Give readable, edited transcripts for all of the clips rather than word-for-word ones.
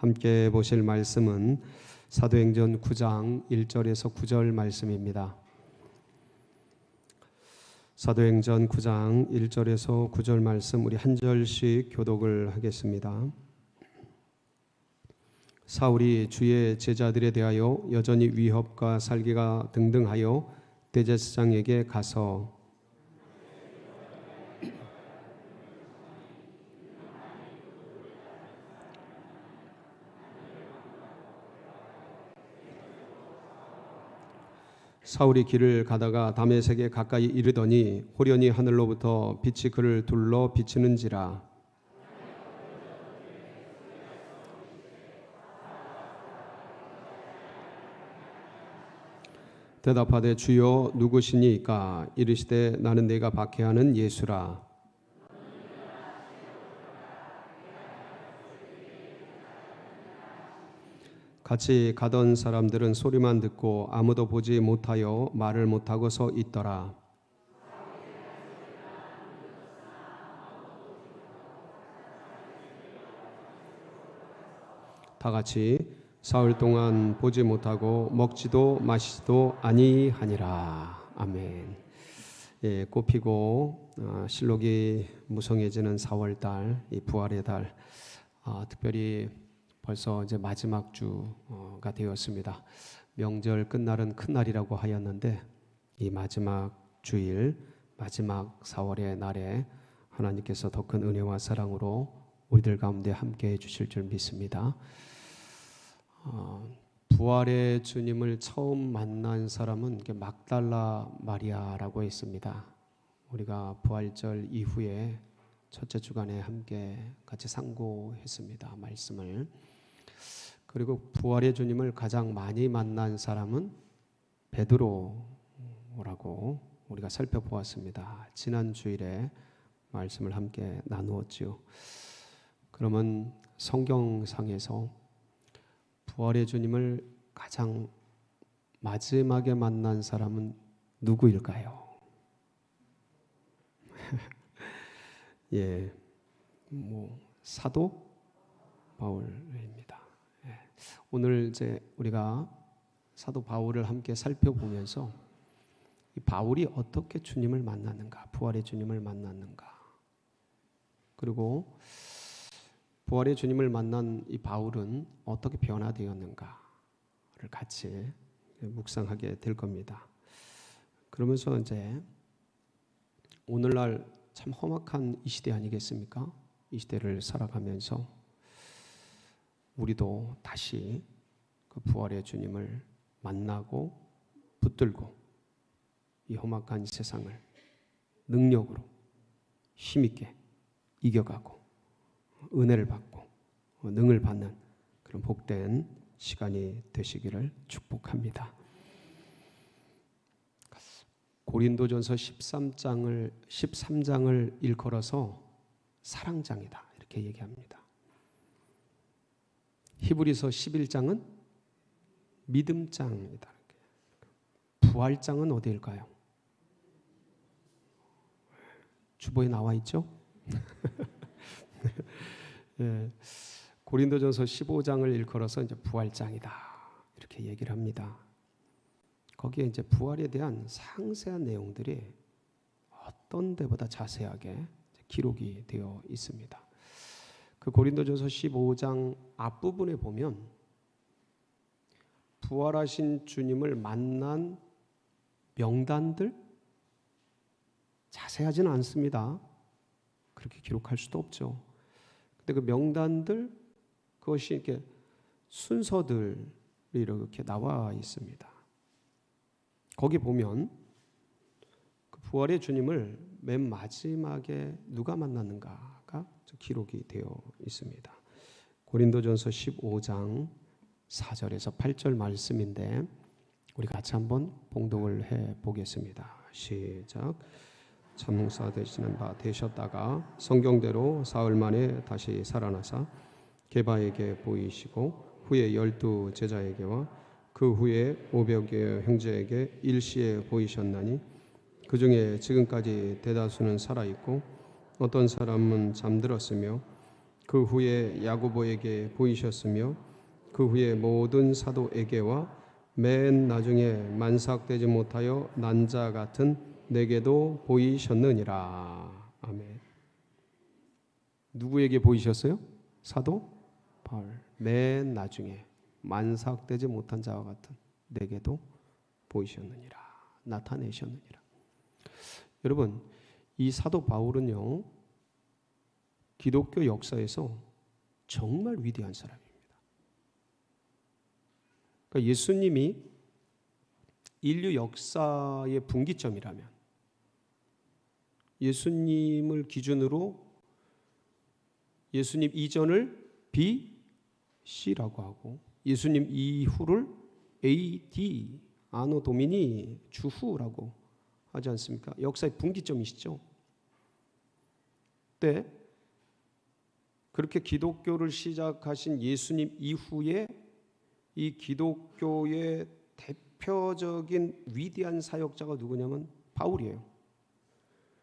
함께 보실 말씀은 사도행전 9장 1절에서 9절 말씀입니다. 사도행전 9장 1절에서 9절 말씀 우리 한 절씩 교독을 하겠습니다. 사울이 주의 제자들에 대하여 여전히 위협과 살기가 등등하여 대제사장에게 가서 사울이 길을 가다가 다메섹에 가까이 이르더니 호련히 하늘로부터 빛이 그를 둘러 비치는지라. 대답하되 주여 누구시니까? 이르시되 나는 네가 박해하는 예수라. 같이 가던 사람들은 소리만 듣고 아무도 보지 못하여 말을 못하고 서 있더라. 다 같이 사흘 동안 보지 못하고 먹지도 마시지도 아니하니라. 아멘. 예, 꽃피고 실록이 무성해지는 4월달, 이 부활의 달, 특별히 벌써 이제 마지막 주가 되었습니다. 명절 끝날은 큰 날이라고 하였는데 이 마지막 주일, 마지막 4월의 날에 하나님께서 더 큰 은혜와 사랑으로 우리들 가운데 함께 해주실 줄 믿습니다. 부활의 주님을 처음 만난 사람은 막달라 마리아라고 했습니다. 우리가 부활절 이후에 첫째 주간에 함께 같이 상고했습니다. 말씀을. 그리고 부활의 주님을 가장 많이 만난 사람은 베드로라고 우리가 살펴보았습니다. 지난 주일에 말씀을 함께 나누었지요. 그러면 성경상에서 부활의 주님을 가장 마지막에 만난 사람은 누구일까요? 예, 사도 바울입니다. 예, 오늘 이제 우리가 사도 바울을 함께 살펴보면서 이 바울이 어떻게 주님을 만났는가, 부활의 주님을 만났는가, 그리고 부활의 주님을 만난 이 바울은 어떻게 변화되었는가를 같이 묵상하게 될 겁니다. 그러면서 이제 오늘날 참 험악한 이 시대 아니겠습니까? 이 시대를 살아가면서 우리도 다시 그 부활의 주님을 만나고 붙들고 이 험악한 세상을 능력으로 힘있게 이겨가고 은혜를 받고 능을 받는 그런 복된 시간이 되시기를 축복합니다. 고린도전서 13장을 일컬어서 사랑장이다 이렇게 얘기합니다. 히브리서 11장은 믿음장이다. 부활장은 어디일까요? 주보에 나와 있죠? 예, 고린도전서 15장을 일컬어서 이제 부활장이다 이렇게 얘기를 합니다. 거기에 이제 부활에 대한 상세한 내용들이 어떤 데보다 자세하게 기록이 되어 있습니다. 그 고린도전서 15장 앞부분에 보면 부활하신 주님을 만난 명단들 자세하지는 않습니다. 그렇게 기록할 수도 없죠. 근데 그 명단들 그것이 이렇게 순서들이 이렇게 나와 있습니다. 거기 보면 그 부활의 주님을 맨 마지막에 누가 만났는가가 기록이 되어 있습니다. 고린도전서 15장 4절에서 8절 말씀인데 우리 같이 한번 봉독을 해 보겠습니다. 시작. 참목사 되시는 바 되셨다가 성경대로 사흘 만에 다시 살아나사 게바에게 보이시고 후에 12 제자에게와 그 후에 500여 형제에게 일시에 보이셨나니 그 중에 지금까지 대다수는 살아있고 어떤 사람은 잠들었으며 그 그 후에 야고보에게 보이셨으며 그 후에 모든 사도에게와 맨 나중에 만삭되지 못하여 난 자 같은 내게도 보이셨느니라. 아멘. 누구에게 보이셨어요? 사도 바울. 맨 나중에 만삭되지 못한 자와 같은 내게도 보이셨느니라. 나타내셨느니라. 여러분, 이 사도 바울은요, 기독교 역사에서 정말 위대한 사람입니다. 그러니까 예수님이 인류 역사의 분기점이라면 예수님을 기준으로 예수님 이전을 BC라고 하고 예수님 이후를 AD, 아노 도미니, 주후라고 하지 않습니까? 역사의 분기점이시죠. 그때 그렇게 기독교를 시작하신 예수님 이후에 이 기독교의 대표적인 위대한 사역자가 누구냐면 바울이에요.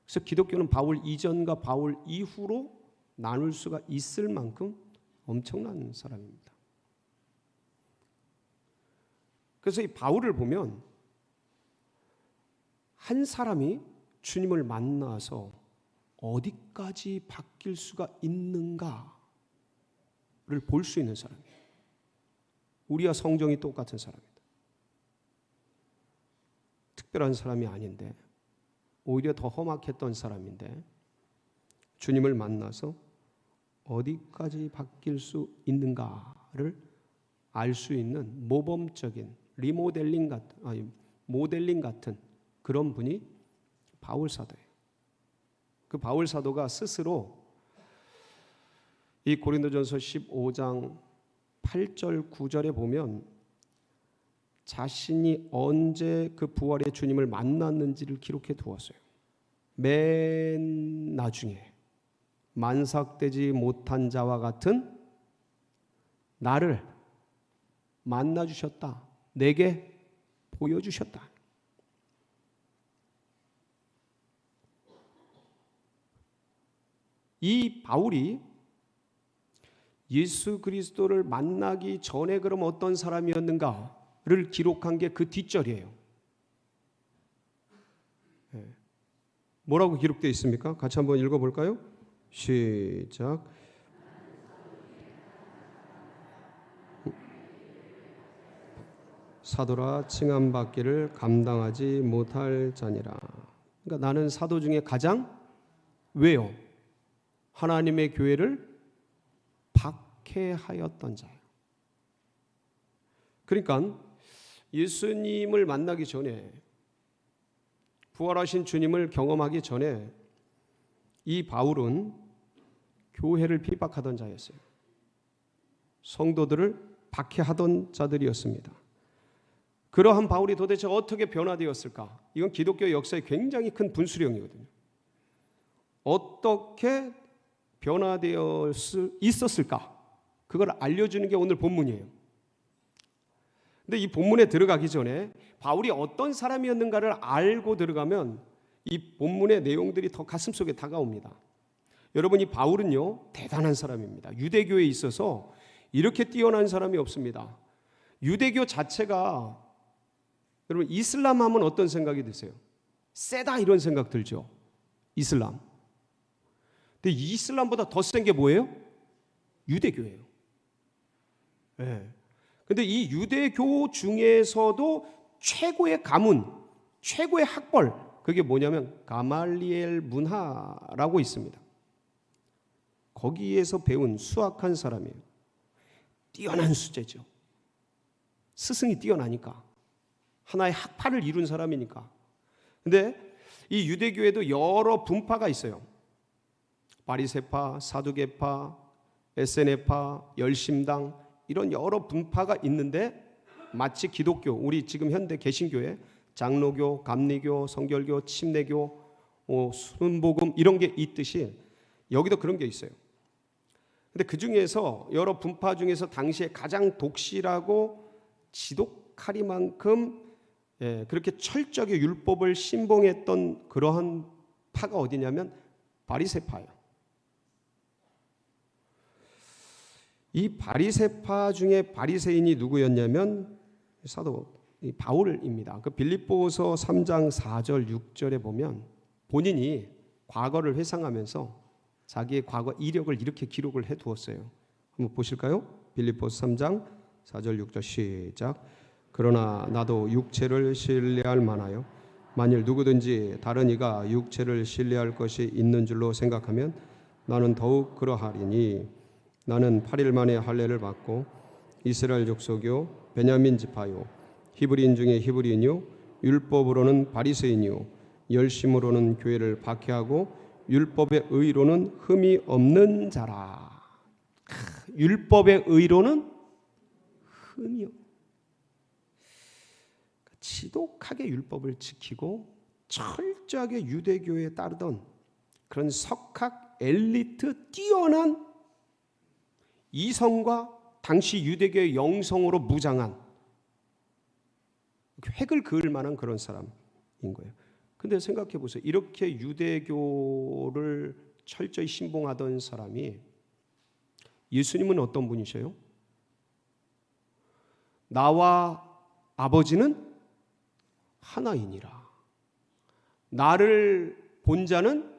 그래서 기독교는 바울 이전과 바울 이후로 나눌 수가 있을 만큼 엄청난 사람입니다. 그래서 이 바울을 보면 한 사람이 주님을 만나서 어디까지 바뀔 수가 있는가를 볼 수 있는 사람이에요. 우리와 성정이 똑같은 사람이다. 특별한 사람이 아닌데 오히려 더 험악했던 사람인데 주님을 만나서 어디까지 바뀔 수 있는가를 알 수 있는 모범적인 모델링 같은 그런 분이 바울 사도예요. 그 바울 사도가 스스로 이 고린도전서 15장 8절 9절에 보면 자신이 언제 그 부활의 주님을 만났는지를 기록해 두었어요. 맨 나중에 만삭되지 못한 자와 같은 나를 만나주셨다. 내게 보여주셨다. 이 바울이 예수 그리스도를 만나기 전에 그럼 어떤 사람이었는가를 기록한 게 그 뒷절이에요. 뭐라고 기록되어 있습니까? 같이 한번 읽어볼까요? 시작. 사도라 칭함받기를 감당하지 못할 자니라. 그러니까 나는 사도 중에 가장 왜요? 하나님의 교회를 박해하였던 자예요. 그러니까 예수님을 만나기 전에 부활하신 주님을 경험하기 전에 이 바울은 교회를 핍박하던 자였어요. 성도들을 박해하던 자들이었습니다. 그러한 바울이 도대체 어떻게 변화되었을까? 이건 기독교 역사의 굉장히 큰 분수령이거든요. 어떻게 변화되어 있었을까? 그걸 알려주는 게 오늘 본문이에요. 근데 이 본문에 들어가기 전에 바울이 어떤 사람이었는가를 알고 들어가면 이 본문의 내용들이 더 가슴속에 다가옵니다. 여러분, 이 바울은요 대단한 사람입니다. 유대교에 있어서 이렇게 뛰어난 사람이 없습니다. 유대교 자체가 여러분 이슬람 하면 어떤 생각이 드세요? 세다 이런 생각 들죠. 이슬람. 근데 이슬람보다 더 센 게 뭐예요? 유대교예요. 네. 근데 이 유대교 중에서도 최고의 가문, 최고의 학벌, 그게 뭐냐면 가말리엘 문화라고 있습니다. 거기에서 배운 수학한 사람이에요. 뛰어난 수재죠. 스승이 뛰어나니까. 하나의 학파를 이룬 사람이니까. 근데 이 유대교에도 여러 분파가 있어요. 바리새파, 사두개파, 에세네파, 열심당 이런 여러 분파가 있는데 마치 기독교, 우리 지금 현대 개신교에 장로교, 감리교, 성결교, 침례교, 순복음 이런 게 있듯이 여기도 그런 게 있어요. 근데 그 중에서 여러 분파 중에서 당시에 가장 독실하고 지독하리만큼 그렇게 철저하게 율법을 신봉했던 그러한 파가 어디냐면 바리새파예요. 이 바리새파 중에 바리새인이 누구였냐면 사도 바울입니다. 그 빌립보서 3장 4절 6절에 보면 본인이 과거를 회상하면서 자기의 과거 이력을 이렇게 기록을 해두었어요. 한번 보실까요? 빌립보서 3장 4절 6절 시작. 그러나 나도 육체를 신뢰할 만하여 만일 누구든지 다른 이가 육체를 신뢰할 것이 있는 줄로 생각하면 나는 더욱 그러하리니 나는 8일 만에 할례를 받고 이스라엘 족속이요 베냐민 지파요 히브리인 중에 히브리인요 율법으로는 바리새인이요 열심으로는 교회를 박해하고 율법의 의로는 흠이 없는 자라. 율법의 의로는 흠이 없는, 지독하게 율법을 지키고 철저하게 유대교에 따르던 그런 석학 엘리트 뛰어난 이성과 당시 유대교의 영성으로 무장한 획을 그을 만한 그런 사람인 거예요. 근데 생각해 보세요. 이렇게 유대교를 철저히 신봉하던 사람이 예수님은 어떤 분이셔요? 나와 아버지는 하나이니라. 나를 본 자는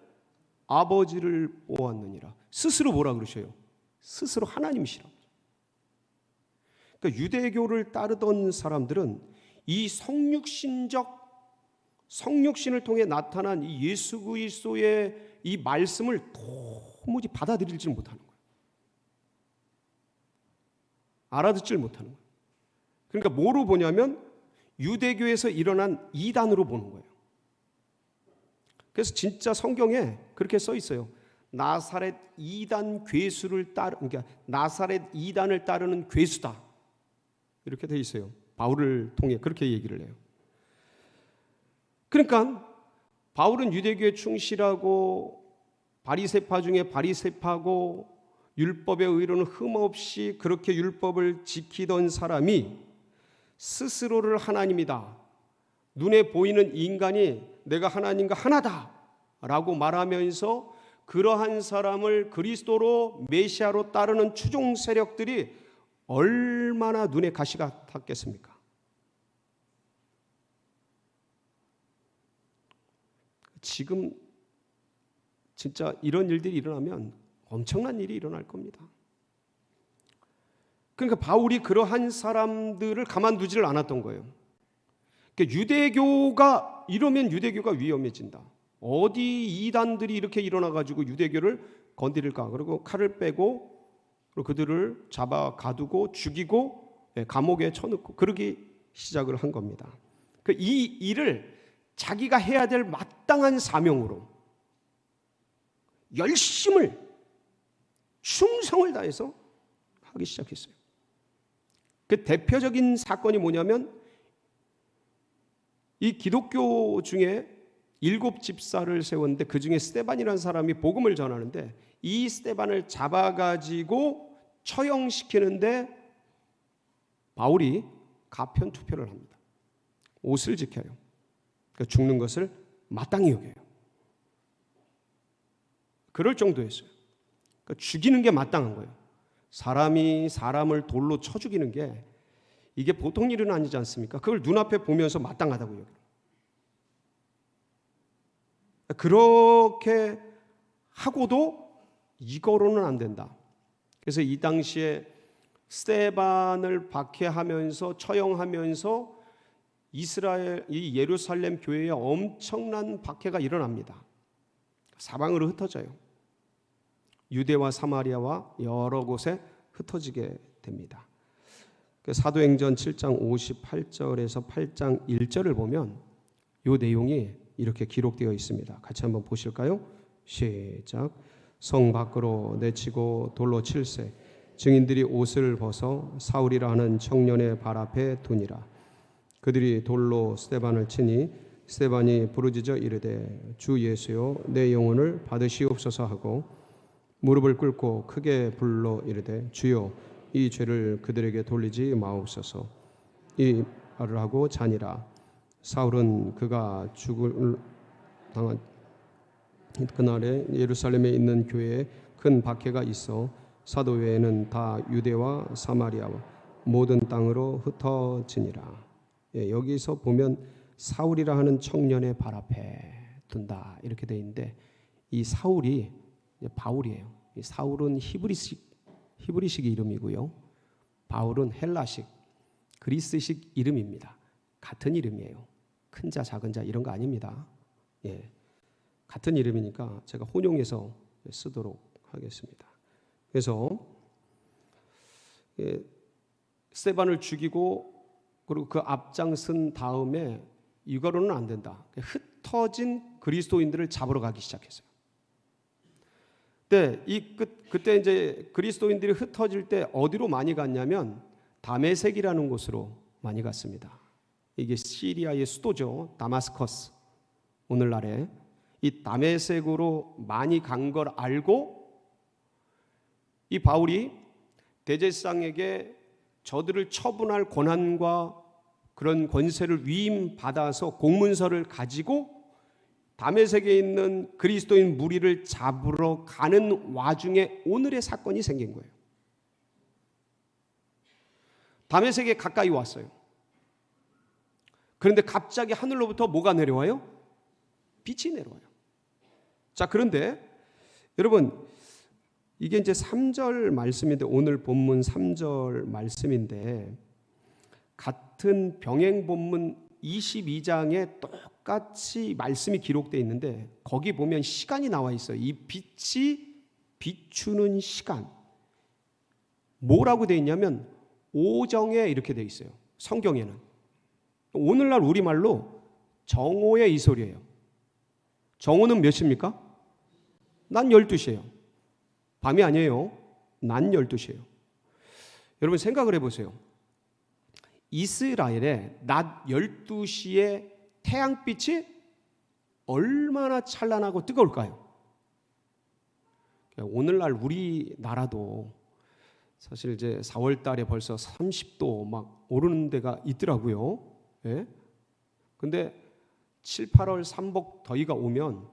아버지를 보았느니라. 스스로 뭐라 그러셔요? 스스로 하나님이시라. 그러니까 유대교를 따르던 사람들은 이 성육신을 통해 나타난 이 예수 그리스도의 이 말씀을 도무지 받아들이지 못하는 거예요. 알아듣질 못하는 거예요. 그러니까 뭐로 보냐면 유대교에서 일어난 이단으로 보는 거예요. 그래서 진짜 성경에 그렇게 써 있어요. 나사렛 이단 괴수를 그러니까 나사렛 이단을 따르는 괴수다. 이렇게 돼 있어요. 바울을 통해 그렇게 얘기를 해요. 그러니까 바울은 유대교에 충실하고 바리새파 중에 바리새파고 율법의 의로는 흠없이 그렇게 율법을 지키던 사람이 스스로를 하나님이다. 눈에 보이는 인간이 내가 하나님과 하나다 라고 말하면서 그러한 사람을 그리스도로 메시아로 따르는 추종 세력들이 얼마나 눈에 가시가 탔겠습니까? 지금 진짜 이런 일들이 일어나면 엄청난 일이 일어날 겁니다. 그러니까 바울이 그러한 사람들을 가만두지를 않았던 거예요. 그러니까 유대교가 이러면 유대교가 위험해진다. 어디 이단들이 이렇게 일어나가지고 유대교를 건드릴까? 그리고 칼을 빼고 그리고 그들을 잡아 가두고 죽이고 감옥에 쳐넣고 그러기 시작을 한 겁니다. 이 일을 자기가 해야 될 마땅한 사명으로 열심을 충성을 다해서 하기 시작했어요. 그 대표적인 사건이 뭐냐면 이 기독교 중에 7 집사를 세웠는데 그 중에 스데반이라는 사람이 복음을 전하는데 이 스데반을 잡아가지고 처형시키는데 바울이 가편 투표를 합니다. 옷을 지켜요. 그러니까 죽는 것을 마땅히 여겨요. 그럴 정도였어요. 그러니까 죽이는 게 마땅한 거예요. 사람이 사람을 돌로 쳐 죽이는 게 이게 보통 일은 아니지 않습니까? 그걸 눈앞에 보면서 마땅하다고 여겨요. 그렇게 하고도 이거로는 안 된다. 그래서 이 당시에 스데반을 박해하면서 처형하면서 이스라엘 이 예루살렘 교회에 엄청난 박해가 일어납니다. 사방으로 흩어져요. 유대와 사마리아와 여러 곳에 흩어지게 됩니다. 사도행전 7장 58절에서 8장 1절을 보면 이 내용이 이렇게 기록되어 있습니다. 같이 한번 보실까요? 시작. 성 밖으로 내치고 돌로 칠세 증인들이 옷을 벗어 사울이라 하는 청년의 발 앞에 두니라. 그들이 돌로 스데반을 치니 스데반이 부르짖어 이르되 주 예수여 내 영혼을 받으시옵소서 하고 무릎을 꿇고 크게 불러 이르되 주여 이 죄를 그들에게 돌리지 마옵소서. 이 말을 하고 자니라. 사울은 그가 죽을 당한 그날에 예루살렘에 있는 교회에 큰 박해가 있어 사도 외에는 다 유대와 사마리아와 모든 땅으로 흩어지니라. 여기서 보면 사울이라 하는 청년의 발 앞에 둔다 이렇게 돼 있는데, 이 사울이 바울이에요. 이 사울은 히브리식 이름이고요, 바울은 헬라식 그리스식 이름입니다. 같은 이름이에요. 큰 자 작은 자 이런 거 아닙니다. 같은 이름이니까 제가 혼용해서 쓰도록 하겠습니다. 그래서 스데반을 죽이고 그리고 그 앞장선 다음에 이거로는 안 된다. 흩어진 그리스도인들을 잡으러 가기 시작했어요. 그때 이제 그리스도인들이 흩어질 때 어디로 많이 갔냐면 다메섹이라는 곳으로 많이 갔습니다. 이게 시리아의 수도죠. 다마스커스. 오늘날에 이 다메섹으로 많이 간 걸 알고 이 바울이 대제사장에게 저들을 처분할 권한과 그런 권세를 위임받아서 공문서를 가지고 다메섹에 있는 그리스도인 무리를 잡으러 가는 와중에 오늘의 사건이 생긴 거예요. 다메섹에 가까이 왔어요. 그런데 갑자기 하늘로부터 뭐가 내려와요? 빛이 내려와요. 자, 그런데 여러분, 이게 이제 3절 말씀인데, 오늘 본문 3절 말씀인데, 같은 병행 본문 22장에 똑같이 말씀이 기록되어 있는데 거기 보면 시간이 나와 있어요. 이 빛이 비추는 시간 뭐라고 되어 있냐면 오정에 이렇게 되어 있어요. 성경에는 오늘날 우리말로 정오의 이소리예요. 정오는 몇 시입니까? 낮 12시예요. 밤이 아니에요. 낮 12시예요. 여러분 생각을 해보세요. 이스라엘의 낮 12시에 태양빛이 얼마나 찬란하고 뜨거울까요? 오늘날 우리나라도 사실 이제 4월 달에 벌써 30도 막 오르는 데가 있더라고요. 예? 근데 7, 8월 삼복 더위가 오면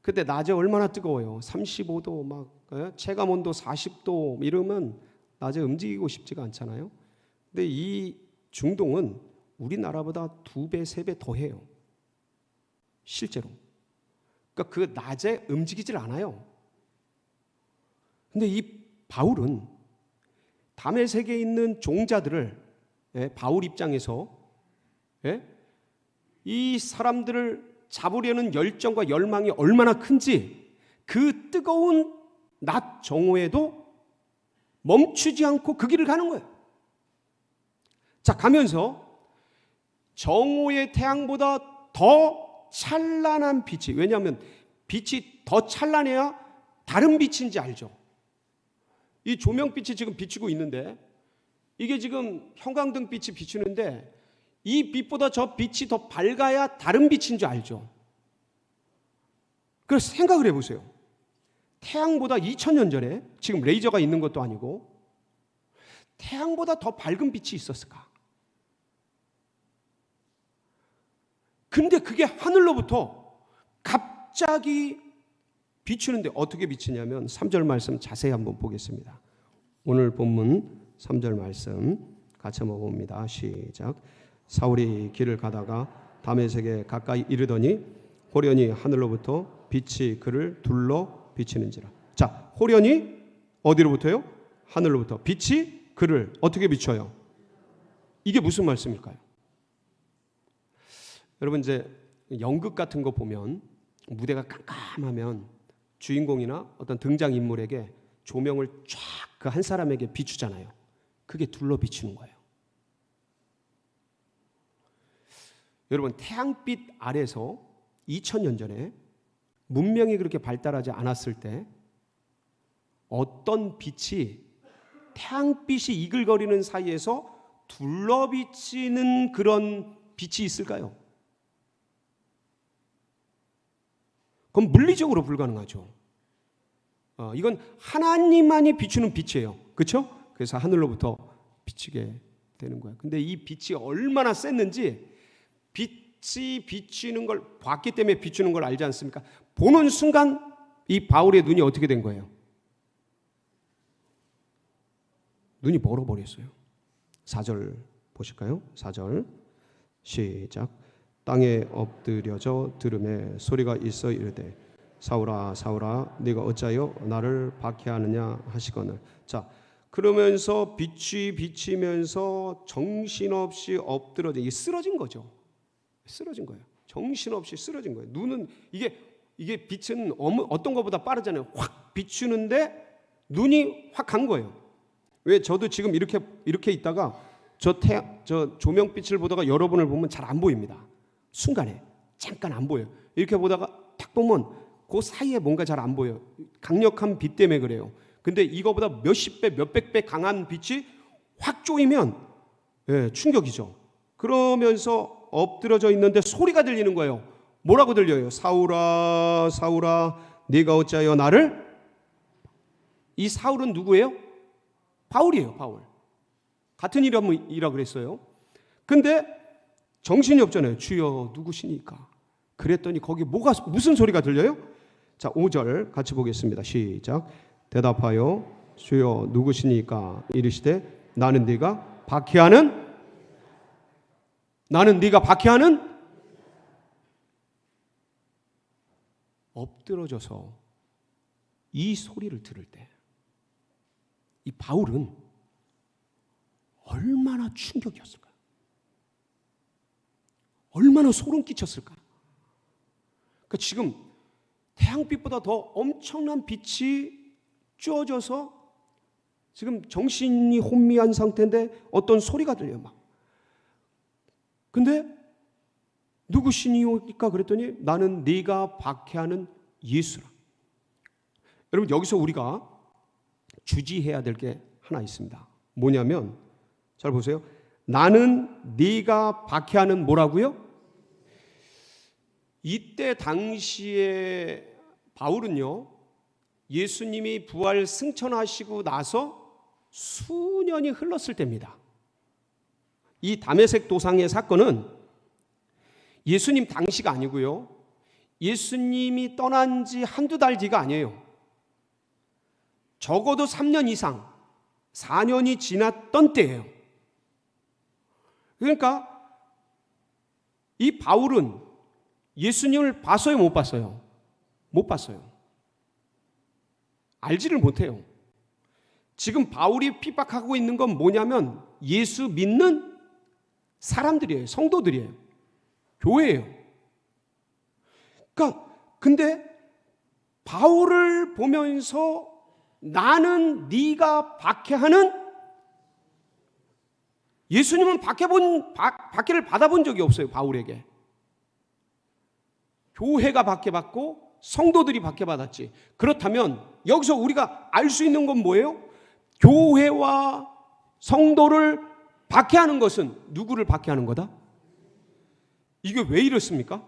그때 낮에 얼마나 뜨거워요. 35도 막 체감 온도 40도 이러면 낮에 움직이고 싶지가 않잖아요. 근데 이 중동은 우리나라보다 2배, 3배 더 해요. 실제로. 그러니까 그 낮에 움직이질 않아요. 근데 이 바울은 다메섹에 있는 종자들을 바울 입장에서 이 사람들을 잡으려는 열정과 열망이 얼마나 큰지 그 뜨거운 낮 정오에도 멈추지 않고 그 길을 가는 거예요. 자, 가면서 정오의 태양보다 더 찬란한 빛이, 왜냐하면 빛이 더 찬란해야 다른 빛인지 알죠. 이 조명빛이 지금 비추고 있는데 이게 지금 형광등 빛이 비추는데 이 빛보다 저 빛이 더 밝아야 다른 빛인 줄 알죠. 그래서 생각을 해보세요. 태양보다 2000년 전에, 지금 레이저가 있는 것도 아니고 태양보다 더 밝은 빛이 있었을까? 근데 그게 하늘로부터 갑자기 비추는데 어떻게 비치냐면 3절 말씀 자세히 한번 보겠습니다. 오늘 본문 3절 말씀 같이 한번 봅니다. 시작. 사울이 길을 가다가 다메섹에 가까이 이르더니 호련히 하늘로부터 빛이 그를 둘러 비치는지라. 자, 호련히 어디로부터요? 하늘로부터 빛이 그를 어떻게 비춰요? 이게 무슨 말씀일까요? 여러분 이제 연극 같은 거 보면 무대가 깜깜하면 주인공이나 어떤 등장인물에게 조명을 쫙 그 한 사람에게 비추잖아요. 그게 둘러 비추는 거예요. 여러분 태양빛 아래서 2000년 전에 문명이 그렇게 발달하지 않았을 때 어떤 빛이 태양빛이 이글거리는 사이에서 둘러 비치는 그런 빛이 있을까요? 그건 물리적으로 불가능하죠. 이건 하나님만이 비추는 빛이에요. 그렇죠? 그래서 하늘로부터 비치게 되는 거예요. 근데 이 빛이 얼마나 셌는지 빛이 비추는 걸 봤기 때문에 비추는 걸 알지 않습니까? 보는 순간 이 바울의 눈이 어떻게 된 거예요? 눈이 멀어버렸어요. 4절 보실까요? 4절 시작. 땅에 엎드려져 들음에 소리가 있어 이르되 사울아 사울아 네가 어찌하여 나를 박해하느냐 하시거늘. 자, 그러면서 비치면서 정신없이 엎드러져, 이게 쓰러진 거죠. 쓰러진 거예요. 정신없이 쓰러진 거예요. 눈은 이게 빛은 어떤 것보다 빠르잖아요. 확 비추는데 눈이 확 간 거예요. 왜 저도 지금 이렇게 있다가 저 조명빛을 보다가 여러분을 보면 잘 안 보입니다. 순간에 잠깐 안 보여요. 이렇게 보다가 딱 보면 그 사이에 뭔가 잘 안 보여요. 강력한 빛 때문에 그래요. 근데 이거보다 몇십 배, 몇백 배 강한 빛이 확 쪼이면 충격이죠. 그러면서 엎드러져 있는데 소리가 들리는 거예요. 뭐라고 들려요? 사울아 사울아 네가 어찌하여 나를. 이 사울은 누구예요? 바울이에요. 바울. 같은 이름이라 그랬어요. 근데 정신이 없잖아요. 주여 누구시니까. 그랬더니 거기 무슨 소리가 들려요? 자, 5절 같이 보겠습니다. 시작. 대답하여 주여 누구시니까 이르시되 나는 네가 박해하는 엎드러져서 이 소리를 들을 때 이 바울은 얼마나 충격이었을까요? 얼마나 소름 끼쳤을까요? 그러니까 지금 태양빛보다 더 엄청난 빛이 쬐어져서 지금 정신이 혼미한 상태인데 어떤 소리가 들려요. 막. 근데 누구시니까 그랬더니 나는 네가 박해하는 예수라. 여러분, 여기서 우리가 주지해야 될 게 하나 있습니다. 뭐냐면, 잘 보세요. 나는 네가 박해하는 뭐라고요? 이때 당시에 바울은요, 예수님이 부활 승천하시고 나서 수년이 흘렀을 때입니다. 이 다메섹 도상의 사건은 예수님 당시가 아니고요, 예수님이 떠난 지 한두 달 뒤가 아니에요. 적어도 3년 이상, 4년이 지났던 때예요. 그러니까 이 바울은 예수님을 봤어요, 못 봤어요? 못 봤어요. 알지를 못해요. 지금 바울이 핍박하고 있는 건 뭐냐면 예수 믿는 사람들이에요. 성도들이에요. 교회예요. 그러니까 근데 바울을 보면서 나는 네가 박해하는, 예수님은 박해를 받아본 적이 없어요. 바울에게. 교회가 박해받고 성도들이 박해받았지. 그렇다면 여기서 우리가 알 수 있는 건 뭐예요? 교회와 성도를 박해하는 것은 누구를 박해하는 거다? 이게 왜 이렇습니까?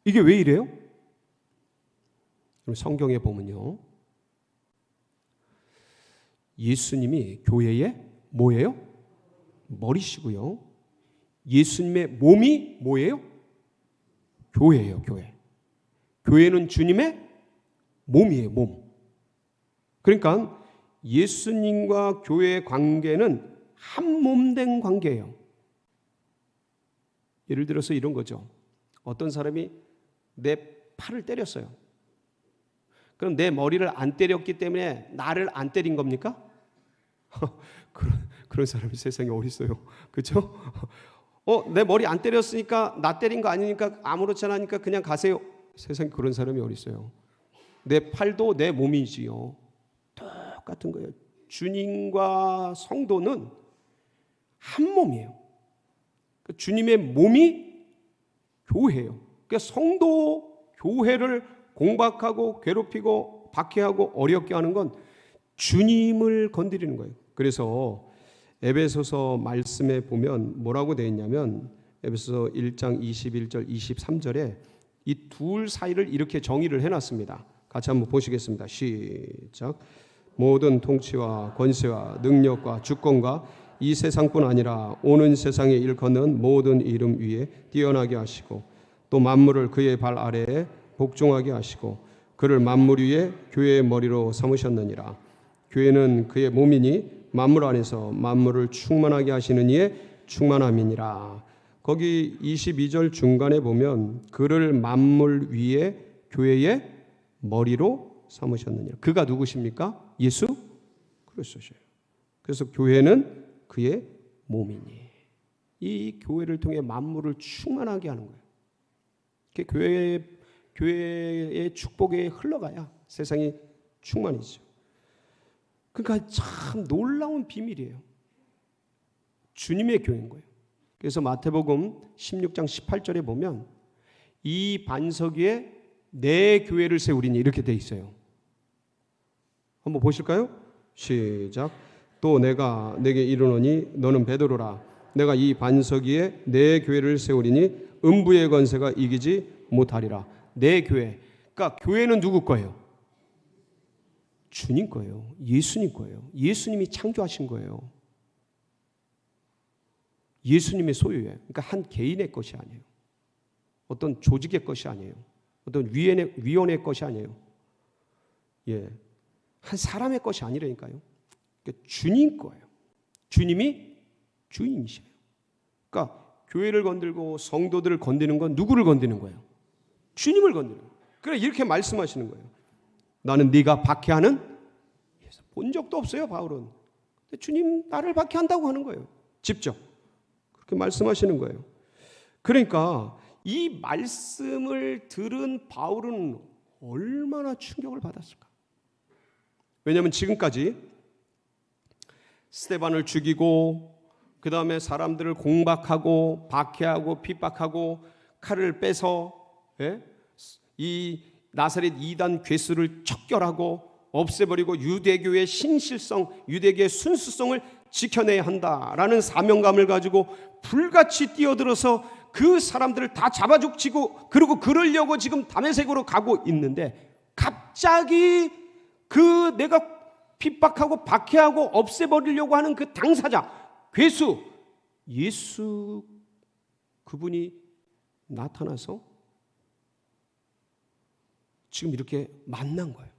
이게 왜 이래요? 성경에 보면요, 예수님이 교회의 뭐예요? 머리시고요, 예수님의 몸이 뭐예요? 교회예요. 교회. 교회는 주님의 몸이에요. 몸. 그러니까 예수님과 교회의 관계는 한 몸 된 관계예요. 예를 들어서 이런 거죠. 어떤 사람이 내 팔을 때렸어요. 그럼 내 머리를 안 때렸기 때문에 나를 안 때린 겁니까? 그런 사람이 세상에 어디 있어요? 그렇죠? 내 머리 안 때렸으니까 나 때린 거 아니니까 아무렇지 않으니까 그냥 가세요. 세상에 그런 사람이 어디 있어요? 내 팔도 내 몸이지요. 똑같은 거예요. 주님과 성도는 한 몸이에요. 주님의 몸이 교회예요. 그러니까 성도 교회를 공박하고 괴롭히고 박해하고 어렵게 하는 건 주님을 건드리는 거예요. 그래서 에베소서 말씀에 보면 뭐라고 되어 있냐면 에베소서 1장 21절 23절에 이 둘 사이를 이렇게 정의를 해놨습니다. 같이 한번 보시겠습니다. 시작. 모든 통치와 권세와 능력과 주권과 이 세상뿐 아니라 오는 세상에 일컫는 모든 이름 위에 뛰어나게 하시고 또 만물을 그의 발 아래에 복종하게 하시고 그를 만물 위에 교회의 머리로 삼으셨느니라. 교회는 그의 몸이니 만물 안에서 만물을 충만하게 하시는 이의 충만함이니라. 거기 22절 중간에 보면 그를 만물 위에 교회의 머리로 삼으셨느니라. 그가 누구십니까? 예수 그리스도시에요. 그래서 교회는 그의 몸이니, 이 교회를 통해 만물을 충만하게 하는 거예요. 교회의 축복에 흘러가야 세상이 충만이죠. 그러니까 참 놀라운 비밀이에요. 주님의 교회인 거예요. 그래서 마태복음 16장 18절에 보면 이 반석 위에 내 교회를 세우리니 이렇게 돼 있어요. 한번 보실까요? 시작. 또 내가 내게 이르노니 너는 베드로라. 내가 이 반석 위에 내 교회를 세우리니 음부의 권세가 이기지 못하리라. 내 교회. 그러니까 교회는 누구 거예요? 주님 거예요. 예수님 거예요. 예수님이 창조하신 거예요. 예수님의 소유예요. 그러니까 한 개인의 것이 아니에요. 어떤 조직의 것이 아니에요. 어떤 위원회의 것이 아니에요. 예, 한 사람의 것이 아니라니까요. 그러니까 주님 거예요. 주님이 주인이세요. 그러니까 교회를 건들고 성도들을 건드는 건 누구를 건드는 거예요? 주님을 건드는 거예요. 그래 이렇게 말씀하시는 거예요. 나는 네가 박해하는 예수. 본 적도 없어요, 바울은. 근데 주님 나를 박해한다고 하는 거예요. 직접 그렇게 말씀하시는 거예요. 그러니까 이 말씀을 들은 바울은 얼마나 충격을 받았을까? 왜냐하면 지금까지 스데반을 죽이고 그 다음에 사람들을 공박하고 박해하고 핍박하고 칼을 빼서 이 나사렛 이단 괴수를 척결하고 없애버리고 유대교의 신실성, 유대교의 순수성을 지켜내야 한다라는 사명감을 가지고 불같이 뛰어들어서 그 사람들을 다 잡아죽이고 그리고 그러려고 지금 다메섹으로 가고 있는데 갑자기 그 내가 핍박하고 박해하고 없애버리려고 하는 그 당사자, 괴수, 예수 그분이 나타나서 지금 이렇게 만난 거예요.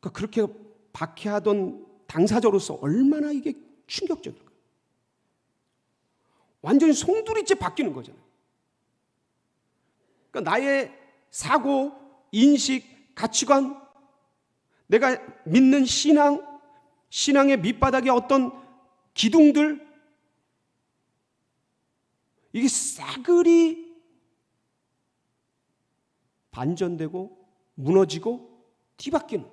그러니까 그렇게 박해하던 당사자로서 얼마나 이게 충격적일까요? 완전히 송두리째 바뀌는 거잖아요. 그러니까 나의 사고, 인식, 가치관, 내가 믿는 신앙, 신앙의 밑바닥에 어떤 기둥들, 이게 싸그리 반전되고 무너지고 뒤바뀌는.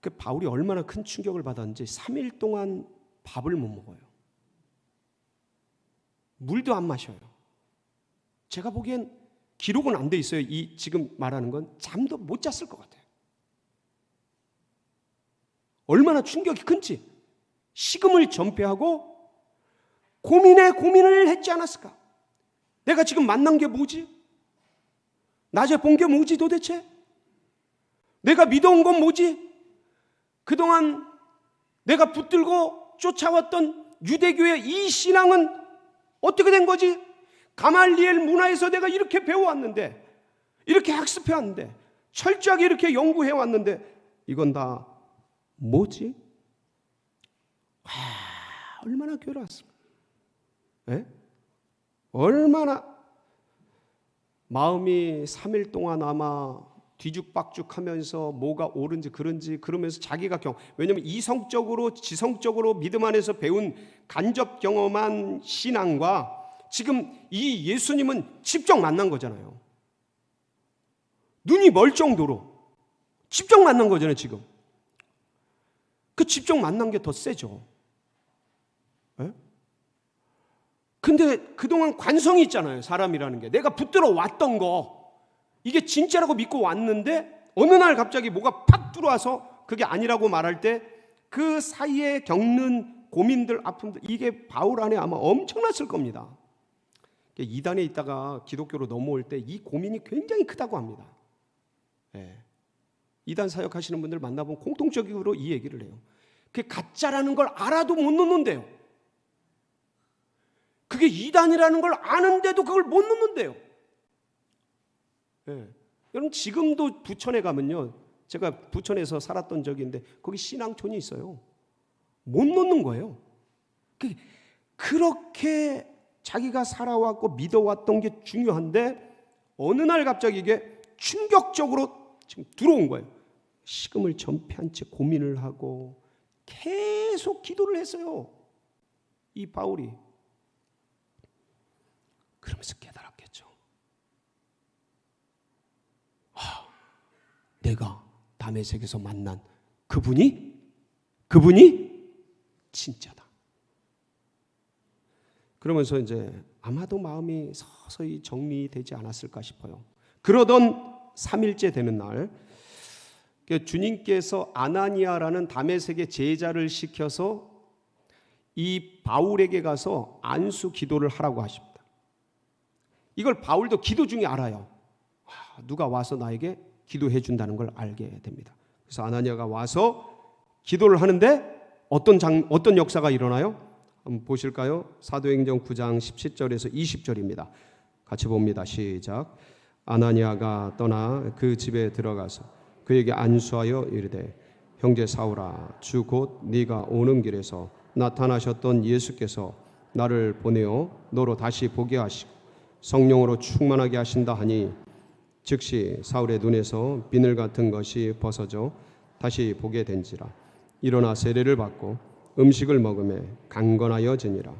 그 바울이 얼마나 큰 충격을 받았는지 3일 동안 밥을 못 먹어요. 물도 안 마셔요. 제가 보기엔 기록은 안 돼 있어요. 이 지금 말하는 건 잠도 못 잤을 것 같아요. 얼마나 충격이 큰지 식음을 전폐하고 고민을 했지 않았을까? 내가 지금 만난 게 뭐지? 낮에 본 게 뭐지 도대체? 내가 믿어온 건 뭐지? 그동안 내가 붙들고 쫓아왔던 유대교의 이 신앙은 어떻게 된 거지? 가말리엘 문화에서 내가 이렇게 배워왔는데, 이렇게 학습해왔는데, 철저하게 이렇게 연구해왔는데 이건 다 뭐지? 얼마나 괴로웠을까? 얼마나 마음이 3일 동안 아마 뒤죽박죽하면서 뭐가 옳은지 그런지 그러면서 자기가 왜냐하면 이성적으로 지성적으로 믿음 안에서 배운 간접 경험한 신앙과 지금 이 예수님은 직접 만난 거잖아요. 눈이 멀 정도로 직접 만난 거잖아요. 지금 그 직접 만난 게 더 세죠. 근데 그동안 관성이 있잖아요. 사람이라는 게 내가 붙들어 왔던 거 이게 진짜라고 믿고 왔는데 어느 날 갑자기 뭐가 팍 들어와서 그게 아니라고 말할 때 그 사이에 겪는 고민들, 아픔들, 이게 바울 안에 아마 엄청났을 겁니다. 이단에 있다가 기독교로 넘어올 때 이 고민이 굉장히 크다고 합니다. 이단 사역하시는 분들 만나보면 공통적으로 이 얘기를 해요. 그게 가짜라는 걸 알아도 못 놓는데요. 그게 이단이라는 걸 아는데도 그걸 못 놓는데요. 여러분 지금도 부천에 가면요, 제가 부천에서 살았던 적이 있는데 거기 신앙촌이 있어요. 못 놓는 거예요. 그렇게 자기가 살아왔고 믿어왔던 게 중요한데 어느 날 갑자기 이게 충격적으로 지금 들어온 거예요. 식음을 전폐한 채 고민을 하고 계속 기도를 했어요. 이 바울이. 그러면서 깨달았겠죠. 내가 다메섹에서 만난 그분이 진짜다. 그러면서 이제 아마도 마음이 서서히 정리되지 않았을까 싶어요. 그러던 3일째 되는 날 주님께서 아나니아라는 다메섹의 제자를 시켜서 이 바울에게 가서 안수 기도를 하라고 하십니다. 이걸 바울도 기도 중에 알아요. 누가 와서 나에게 기도해 준다는 걸 알게 됩니다. 그래서 아나니아가 와서 기도를 하는데 어떤 역사가 일어나요? 한번 보실까요? 사도행전 9장 17절에서 20절입니다. 같이 봅니다. 시작. 아나니아가 떠나 그 집에 들어가서 그에게 안수하여 이르되 형제 사울아 주 곧 네가 오는 길에서 나타나셨던 예수께서 나를 보내어 너로 다시 보게 하시고 성령으로 충만하게 하신다 하니 즉시 사울의 눈에서 비늘 같은 것이 벗어져 다시 보게 된지라. 일어나 세례를 받고 음식을 먹으며 강건하여 지니라.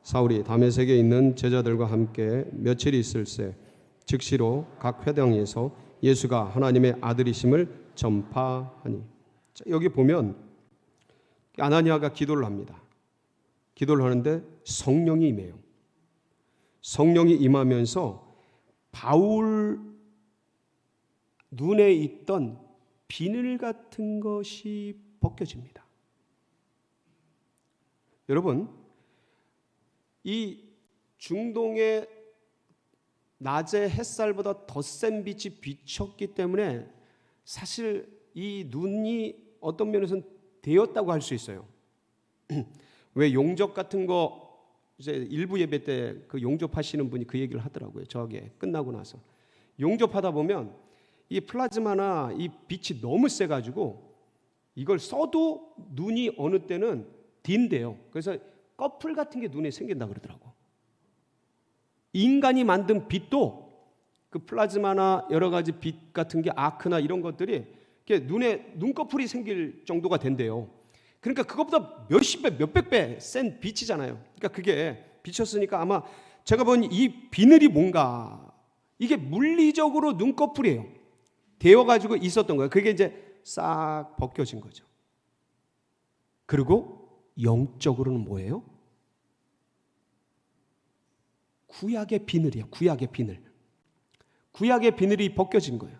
사울이 다메섹에 있는 제자들과 함께 며칠 있을새 즉시로 각 회당에서 예수가 하나님의 아들이심을 전파하니. 여기 보면 아나니아가 기도를 합니다. 기도를 하는데 성령이 임해요. 성령이 임하면서 바울 눈에 있던 비늘 같은 것이 벗겨집니다. 여러분, 이 중동의 낮의 햇살보다 더 센 빛이 비쳤기 때문에 사실 이 눈이 어떤 면에서는 되었다고 할 수 있어요. 왜 용접 같은 거 이제 일부 예배 때 그 용접하시는 분이 그 얘기를 하더라고요. 저게 끝나고 나서 용접하다 보면 이 플라즈마나 이 빛이 너무 세가지고 이걸 써도 눈이 어느 때는 딘대요. 그래서 꺼풀 같은 게 눈에 생긴다 그러더라고. 인간이 만든 빛도 그 플라즈마나 여러 가지 빛 같은 게 아크나 이런 것들이 눈에 눈꺼풀이 생길 정도가 된대요. 그러니까 그것보다 몇십 배, 몇백 배 센 빛이잖아요. 그러니까 그게 비쳤으니까 아마 제가 본 이 비늘이 뭔가 이게 물리적으로 눈꺼풀이에요. 되어가지고 있었던 거예요. 그게 이제 싹 벗겨진 거죠. 그리고 영적으로는 뭐예요? 구약의 비늘이에요. 구약의 비늘. 구약의 비늘이 벗겨진 거예요.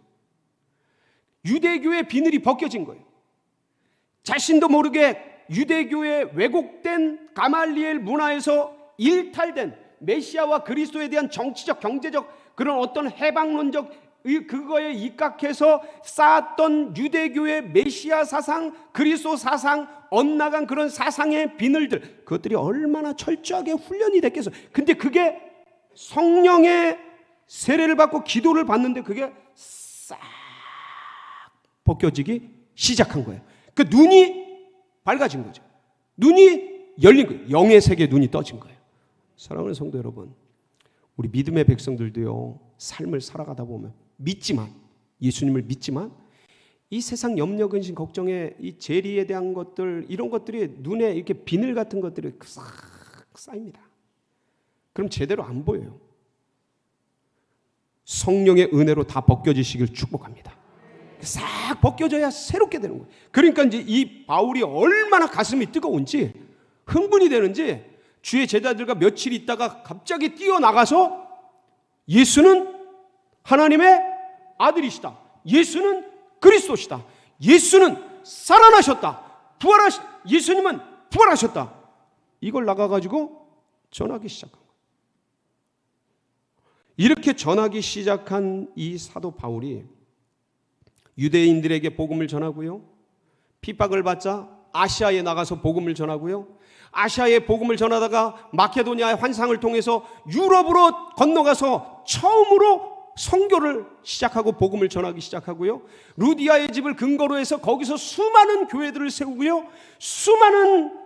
유대교의 비늘이 벗겨진 거예요. 자신도 모르게 유대교의 왜곡된 가말리엘 문화에서 일탈된 메시아와 그리스도에 대한 정치적, 경제적 그런 어떤 해방론적 그거에 입각해서 쌓았던 유대교의 메시아 사상, 그리스도 사상, 엇나간 그런 사상의 비늘들, 그것들이 얼마나 철저하게 훈련이 됐겠어요. 근데 그게 성령의 세례를 받고 기도를 받는데 그게 싹 벗겨지기 시작한 거예요. 그 눈이 밝아진 거죠. 눈이 열린 거예요. 영의 세계에 눈이 떠진 거예요. 사랑하는 성도 여러분, 우리 믿음의 백성들도요, 삶을 살아가다 보면 믿지만, 예수님을 믿지만 이 세상 염려, 근심, 걱정에 이 재리에 대한 것들, 이런 것들이 눈에 이렇게 비늘 같은 것들이 싹 쌓입니다. 그럼 제대로 안 보여요. 성령의 은혜로 다 벗겨지시길 축복합니다. 싹 벗겨져야 새롭게 되는 거예요. 그러니까 이제 이 바울이 얼마나 가슴이 뜨거운지, 흥분이 되는지 주의 제자들과 며칠 있다가 갑자기 뛰어나가서 예수는 하나님의 아들이시다. 예수는 그리스도시다. 예수는 살아나셨다. 예수님은 부활하셨다. 이걸 나가가지고 전하기 시작한 거예요. 이렇게 전하기 시작한 이 사도 바울이 유대인들에게 복음을 전하고요, 핍박을 받자 아시아에 나가서 복음을 전하고요, 아시아에 복음을 전하다가 마케도니아의 환상을 통해서 유럽으로 건너가서 처음으로 선교를 시작하고 복음을 전하기 시작하고요. 루디아의 집을 근거로 해서 거기서 수많은 교회들을 세우고요. 수많은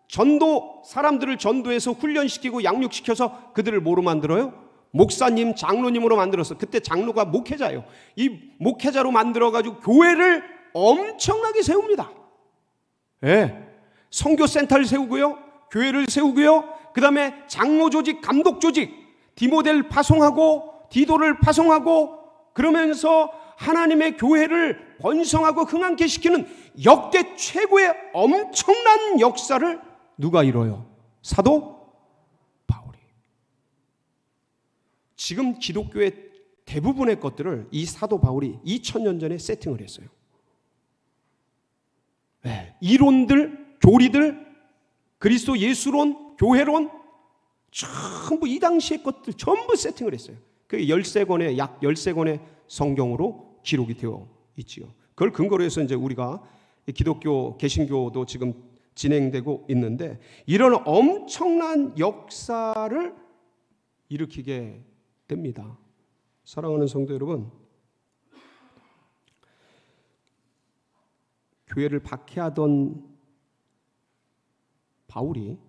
전도 사람들을 전도해서 훈련시키고 양육시켜서 그들을 뭐로 만들어요? 목사님, 장로님으로 만들어서, 그때 장로가 목회자예요. 이 목회자로 만들어가지고 교회를 엄청나게 세웁니다. 예, 선교센터를 세우고요, 교회를 세우고요, 그 다음에 장로 조직, 감독 조직, 디모델 파송하고 디도를 파송하고, 그러면서 하나님의 교회를 번성하고 흥황케 시키는 역대 최고의 엄청난 역사를 누가 이뤄요? 사도 바울이. 지금 기독교의 대부분의 것들을 이 사도 바울이 2000년 전에 세팅을 했어요. 네, 이론들, 교리들, 그리스도 예수론, 교회론, 전부 이 당시의 것들 전부 세팅을 했어요. 그 13권의, 약 13권의 성경으로 기록이 되어 있지요. 그걸 근거로 해서 이제 우리가 기독교, 개신교도 지금 진행되고 있는데, 이런 엄청난 역사를 일으키게 됩니다. 사랑하는 성도 여러분, 교회를 박해하던 바울이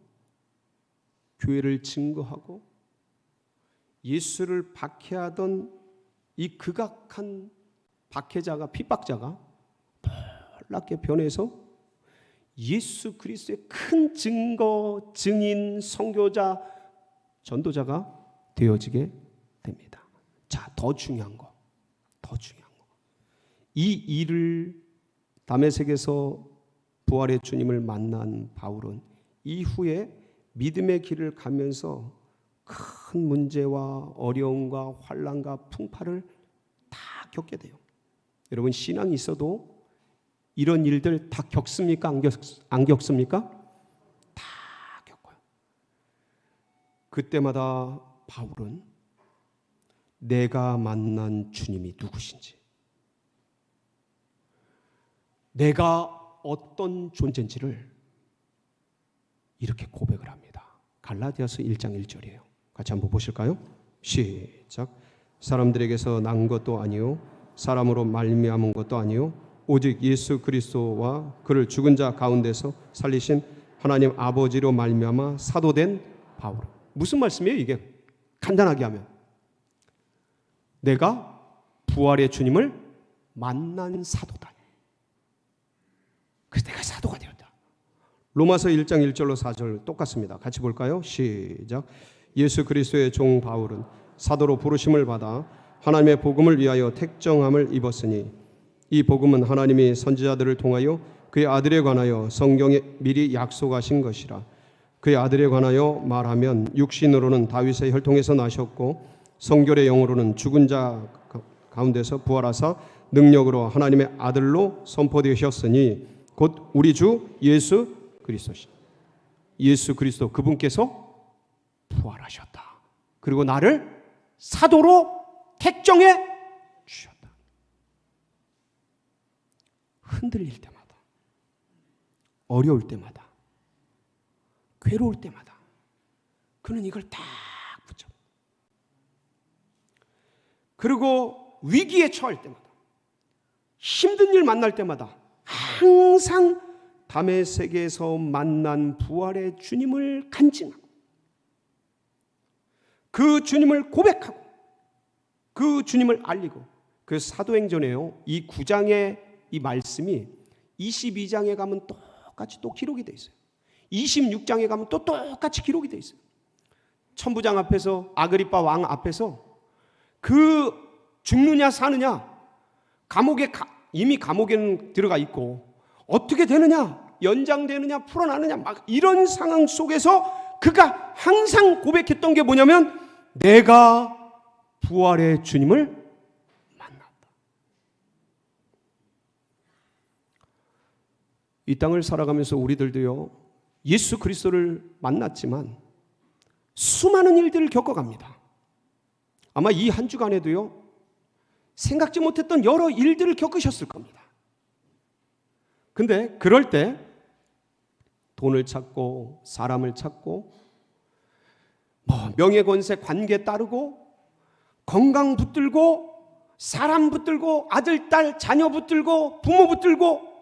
교회를 증거하고 예수를 박해하던 이 극악한 박해자가, 핍박자가 놀랍게 변해서 예수 그리스도의 큰 증거, 증인, 선교자, 전도자가 되어지게 됩니다. 자, 더 중요한 거. 이 일을 다메섹에서 부활의 주님을 만난 바울은 이후에 믿음의 길을 가면서 큰 문제와 어려움과 환난과 풍파를 다 겪게 돼요. 여러분, 신앙이 있어도 이런 일들 다 겪습니까? 안 겪습니까? 다 겪어요. 그때마다 바울은 내가 만난 주님이 누구신지, 내가 어떤 존재인지를 이렇게 고백을 합니다. 갈라디아서 1장 1절이에요. 같이 한번 보실까요? 시작. 사람들에게서 난 것도 아니요 사람으로 말미암은 것도 아니요 오직 예수 그리스도와 그를 죽은 자 가운데서 살리신 하나님 아버지로 말미암아 사도된 바울. 무슨 말씀이에요 이게? 간단하게 하면 내가 부활의 주님을 만난 사도다. 그래서 내가 사도가 되었다. 로마서 1장 1절로 4절 똑같습니다. 같이 볼까요? 시작. 예수 그리스도의 종 바울은 사도로 부르심을 받아 하나님의 복음을 위하여 택정함을 입었으니 이 복음은 하나님이 선지자들을 통하여 그의 아들에 관하여 성경에 미리 약속하신 것이라. 그의 아들에 관하여 말하면 육신으로는 다윗의 혈통에서 나셨고 성결의 영으로는 죽은 자 가운데서 부활하사 능력으로 하나님의 아들로 선포되셨으니 곧 우리 주 예수 그리스도시. 예수 그리스도 그분께서 부활하셨다. 그리고 나를 사도로 택정해 주셨다. 흔들릴 때마다, 어려울 때마다, 괴로울 때마다 그는 이걸 딱 붙여. 그리고 위기에 처할 때마다, 힘든 일 만날 때마다 항상 다메섹에서 만난 부활의 주님을 간증하고 그 주님을 고백하고 그 주님을 알리고, 그 사도행전에요, 이 9장의 이 말씀이 22장에 가면 똑같이 또 기록이 되어 있어요. 26장에 가면 또 똑같이 기록이 되어 있어요. 천부장 앞에서, 아그리빠 왕 앞에서 그 죽느냐 사느냐, 이미 감옥에는 들어가 있고 어떻게 되느냐, 연장되느냐, 풀어나느냐, 막 이런 상황 속에서 그가 항상 고백했던 게 뭐냐면 내가 부활의 주님을 만났다. 이 땅을 살아가면서 우리들도요, 예수 그리스도를 만났지만 수많은 일들을 겪어갑니다. 아마 이 한 주간에도요, 생각지 못했던 여러 일들을 겪으셨을 겁니다. 근데 그럴 때 돈을 찾고 사람을 찾고 명예 권세 관계 따르고 건강 붙들고 사람 붙들고 아들, 딸, 자녀 붙들고 부모 붙들고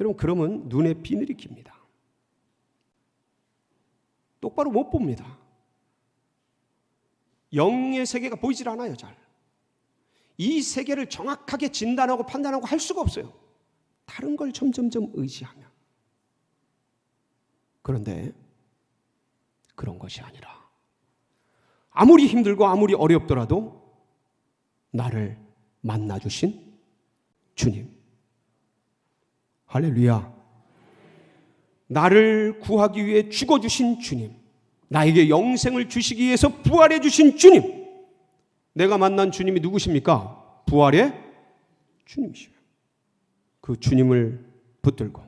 여러분 그러면 눈에 비늘이 깁니다. 똑바로 못 봅니다. 영의 세계가 보이질 않아요. 잘. 이 세계를 정확하게 진단하고 판단하고 할 수가 없어요. 다른 걸 점점점 의지하면. 그런데 그런 것이 아니라 아무리 힘들고 아무리 어렵더라도 나를 만나주신 주님. 할렐루야. 나를 구하기 위해 죽어주신 주님. 나에게 영생을 주시기 위해서 부활해 주신 주님. 내가 만난 주님이 누구십니까? 부활의 주님이시죠. 그 주님을 붙들고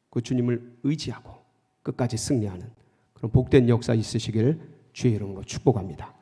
그 주님을 의지하고 끝까지 승리하는 그런 복된 역사 있으시길 주의 이름으로 축복합니다.